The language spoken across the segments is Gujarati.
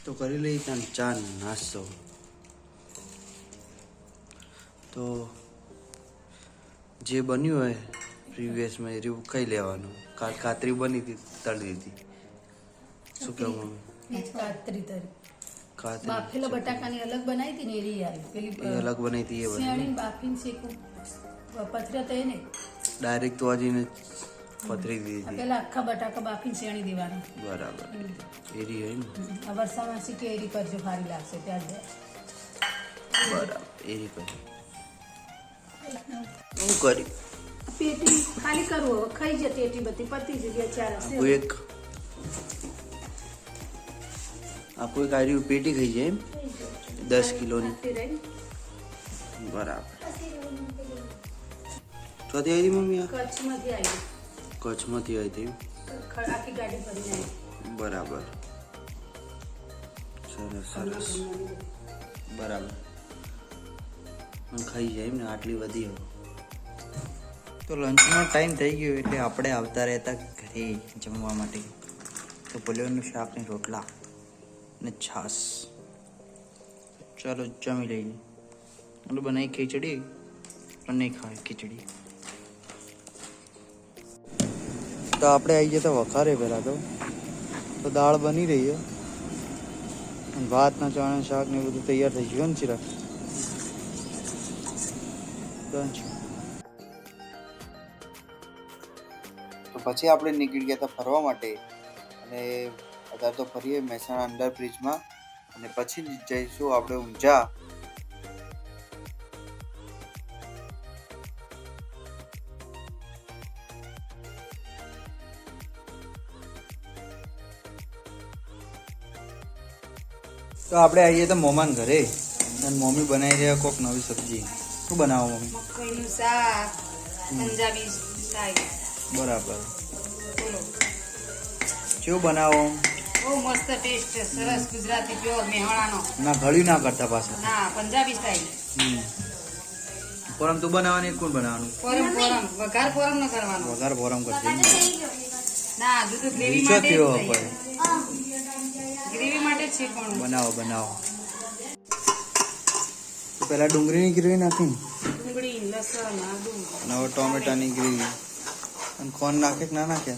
તો કરી લઈએ ત્યાં ચા નાસ્તો. તો જે બન્યું હોય પ્રીવિયસમાં એ રહ્યું ખાઈ લેવાનું. કાલ કાતરી બની હતી, તળી દીધી. શું કહેવું મમ્મી? કાતરી તરી કાતરી બાફેલા બટાકાની અલગ બનાવી હતી ને એ આવી પેલી એ અલગ બનાવી હતી. એ બની શિયાળી બાફીને શેકું પથરા તય ને ડાયરેક્ટ તો હજીને પથરી દીધી. પેલા આખા બટાકા બાફીને શેણી દેવાના. બરાબર એરી હોય ને. આ વરસાદમાં શીખે એરી કરજો, સારી લાગશે ત્યાં જ. બરાબર એરી કરી હું કરી પેટી ખાલી કરવું હવે ખાઈ જતી એટલી બધી પતી જગ્યા ચાર હશે. આપો એક આર્યું પેટી ખાઈ જાય એમ 10 કિલોની. બરાબર. ચોથી આવી હતી મમ્મી? આ કચ્છમાંથી આવી, કચ્છમાંથી આવી હતી. આખી ગાડી ભરીને આવી. બરાબર સરસ સરસ. બરાબર ખાઈ જાય એમ ને આટલી બધી. તો લંચનો ટાઈમ થઈ ગયો એટલે આપણે આવતા રહેતા ઘરે જમવા માટે. તો પલ્યોનું શાક ને રોટલા ને છાશ. ચાલો જમી લઈએ. એટલે બનાવી ખીચડી પણ નહીં ખાય ખીચડી. તો આપણે આવી જતા વખારે પહેલાં તો દાળ બની રહી છે. ભાતના ચણા શાક ને બધું તૈયાર થઈ ગયું ને ચિરાગ? તો પછી આપણે નીકળી ગયા હતા ફરવા માટે. અને અત્યારે તો ફરીએ મહેસાણા અંડર બ્રિજમાં અને પછી જઈશું આપણે ઊંઝા. તો આપણે આવીએ તો મોમાન ઘરે અને મમ્મી બનાવી રહ્યા કોક નવી સબ્જી. શું બનાવો મમ્મી? મકાઈનું શાક પંજાબી સ્ટાઈલ. બરાબર. કેવું બનાવો? બહુ મસ્ત ટેસ્ટ છે, સરસ ગુજરાતી પ્યોર મેહાણાનો. ના ગળ્યું ના કરતા પાછા. ના પંજાબી સ્ટાઈલ. પોરમ તું બનાવવાની કોણ બનાવવાનું? પોરમ વઘાર પોરમ ન કરવાનો. વઘાર પોરમ કરતી. ના દૂધ ગ્રેવી માટે જ કેવો છે. ગ્રેવી માટે જ છે પણ. બનાવો. તો પહેલા ડુંગળીની ગ્રેવી નાખી, ડુંગળી લસણ આદુ અને હવે ટોમેટાની ગ્રેવી અને કોણ નાખે કે ના નાખે?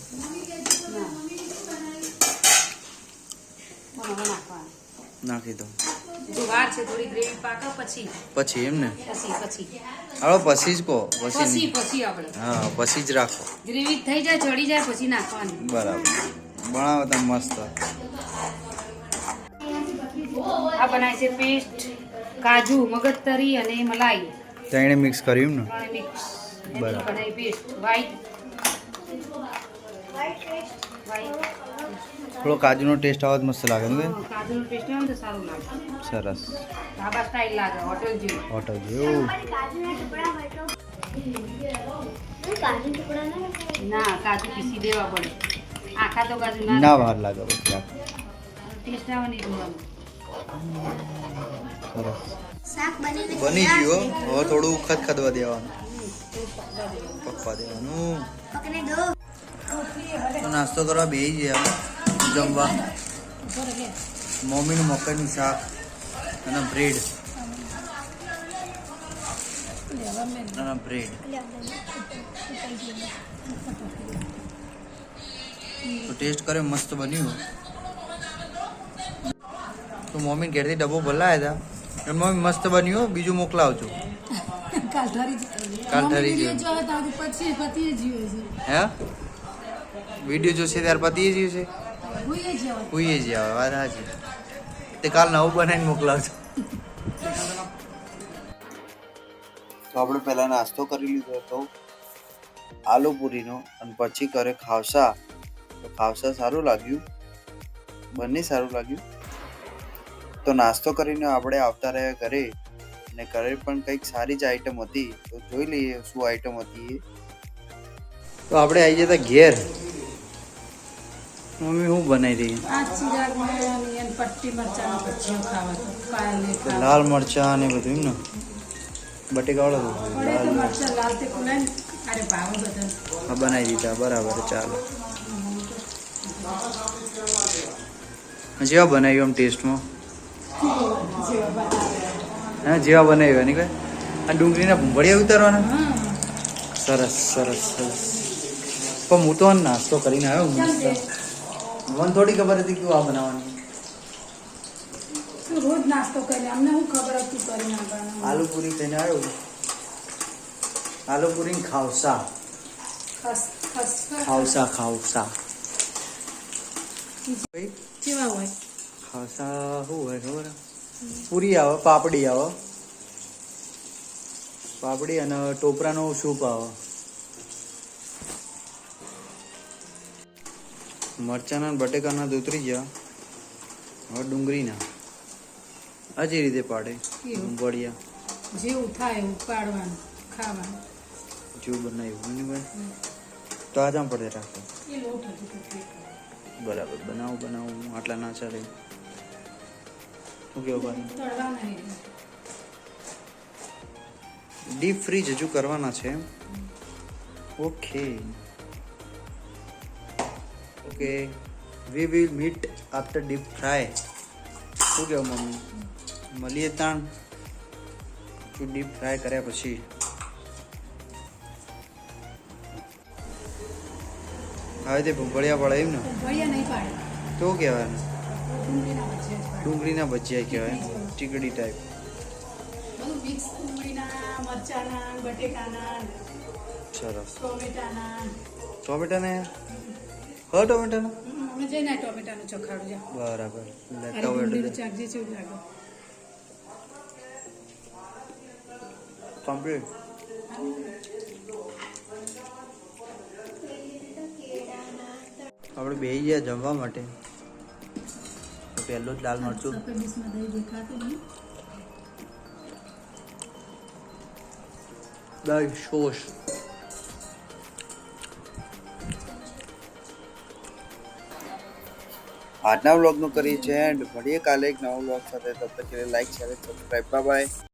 નાખી દો. જો વાર છે થોડી ગ્રેવી પાકા પછી એમ ને? પછી હાલો પછી જ કહો. પછી આપણે હા પછી જ રાખો. ગ્રેવી થઈ જાય ચડી જાય પછી નાખવાની. બરાબર. બનાવો તમે મસ્ત. આ બનાય છે પેસ્ટ કાજુ મગજતરી અને મલાઈ ત્રણે મિક્સ કર્યું ને? મિક્સ. બરાબર. બનાવી પેસ્ટ વ્હાઈટ. થોડો કાજુનો ટેસ્ટ આવે તો મસ્ત લાગે ને? કાજુનો ટેસ્ટ આવે તો સારું લાગે. સરસ. ઢાબા સ્ટાઈલ લાગે, હોટેલ જેવું. હોટલ જેવું. ના કાજુ પીસી દેવા પડે, આખા તો કાજુ ના વાર લાગે પછી. ટેસ્ટ આવે નહીં જોવાનું. સરસ બની ગયું. હવે થોડું ખદખદવા દેવાનું, પકવા દેવાનું. તો નાસ્તો કરવા બેસી ગયા જમવા. મમ્મીનું મકાઈનું શાક અને બ્રેડ. તો ટેસ્ટ કરે મસ્ત બન્યું. તો મમ્મી ઘેરથી ડબ્બો ભલાયા હતા. મમ્મી મસ્ત બન્યું, બીજું મોકલાવજો. કાલ ઠરી ગયું. હે વિડીયો જોશે ત્યાર પતી જ છે. હુઈએ જ આવે. વાત સાચી. તે કાલ નવું બનાવીને મોકલાવજો. તો આપણે પહેલા નાસ્તો કરી લીધો હતો આલુ પૂરીનો અને પછી કરે ખાવસા. તો ખાવસા સારું લાગ્યું, બંને સારું લાગ્યું. તો નાસ્તો કરીને આપણે આવતા રહ્યા ઘરે. અને ઘરે પણ કંઈક સારી જ આઈટમ હતી. તો જોઈ લઈએ શું આઈટમ હતી એ. તો આપણે આવી જતા ઘેર. મમ્મી શું બનાવી રહી? લાલ મરચા ને બધું એમ ને? બટેકાવાળો હા બનાવી દીધા. બરાબર ચાલો. જેવા બનાવ્યું આમ ટેસ્ટમાં હા જેવા બનાવ્યું એની કોઈ આ ડુંગળીના ભૂંગળિયા ઉતારવાના સરસ સરસ સરસ પણ હું તો આ નાસ્તો કરીને આવ્યો મસ્ત મને થોડી ખબર હતી કે આ બનાવવાનું તું રોજ નાસ્તો કરે અમને હું ખબર હતી કરી નાખવાનું આલુ પૂરી ખાઈને આવ્યો આલુ પૂરી ખાવસા ખાવસા ખાવસા કેવા હોય ખાવસા શું હોય ખબર પૂરી આવે પાપડી આવે પાપડી અને ટોપરાનો સૂપ આવે મરચાના અને બટેકાના તો ઉતરી ગયા હવે ડુંગળીના આ જે રીતે પાડે ભૂંગળિયા જેવું થાય એવું પાડવાનું ખાવાનું જેવું બનાવ્યું ભાઈ તો આ જામ પડે રાખો એ લોટ હતું બરાબર બનાવું આટલા ના ચાલે શું કેવું ભાઈ તળવા નહીં ડીપ ફ્રીજ હજુ કરવાના છે okay okay we will meet after deep fry શું કેવું મમ્મી મળીએ તાણ ડીપ ફ્રાય કર્યા પછી હવે તે ભૂંગળિયા પડે એમ ને ભળિયા નહીં પાડે તો કહેવાય ને ડુંગળીના ભજીયા જ પાડે. ડુંગળીના ભજીયા કહેવાય ટીકડી ટાઈપ બધું મિક્સ ડુંગળીના મરચાના બટેકાના સરસ ટોમેટાના ટોમેટા ને ટોમેટા ને અમે જઈને ટોમેટાનું ચખાડું જા બરાબર અરે લેતા હોય ડુંગળીનું ચાક જે કેવું લાગે કમ્પ્લીટ આપણે બેસી ગયા જમવા માટે તો પહેલું જ લાલ મરચું સફેદ ડીશમાં દહીં દેખાતું નહીં દહીં સોસ આજના વ્લોગનું કરીએ છીએ એન્ડ મળીએ કાલે એક નવા વ્લોગ સાથે તબ તક કે લાઈક શેર સબસ્ક્રાઈબ બાય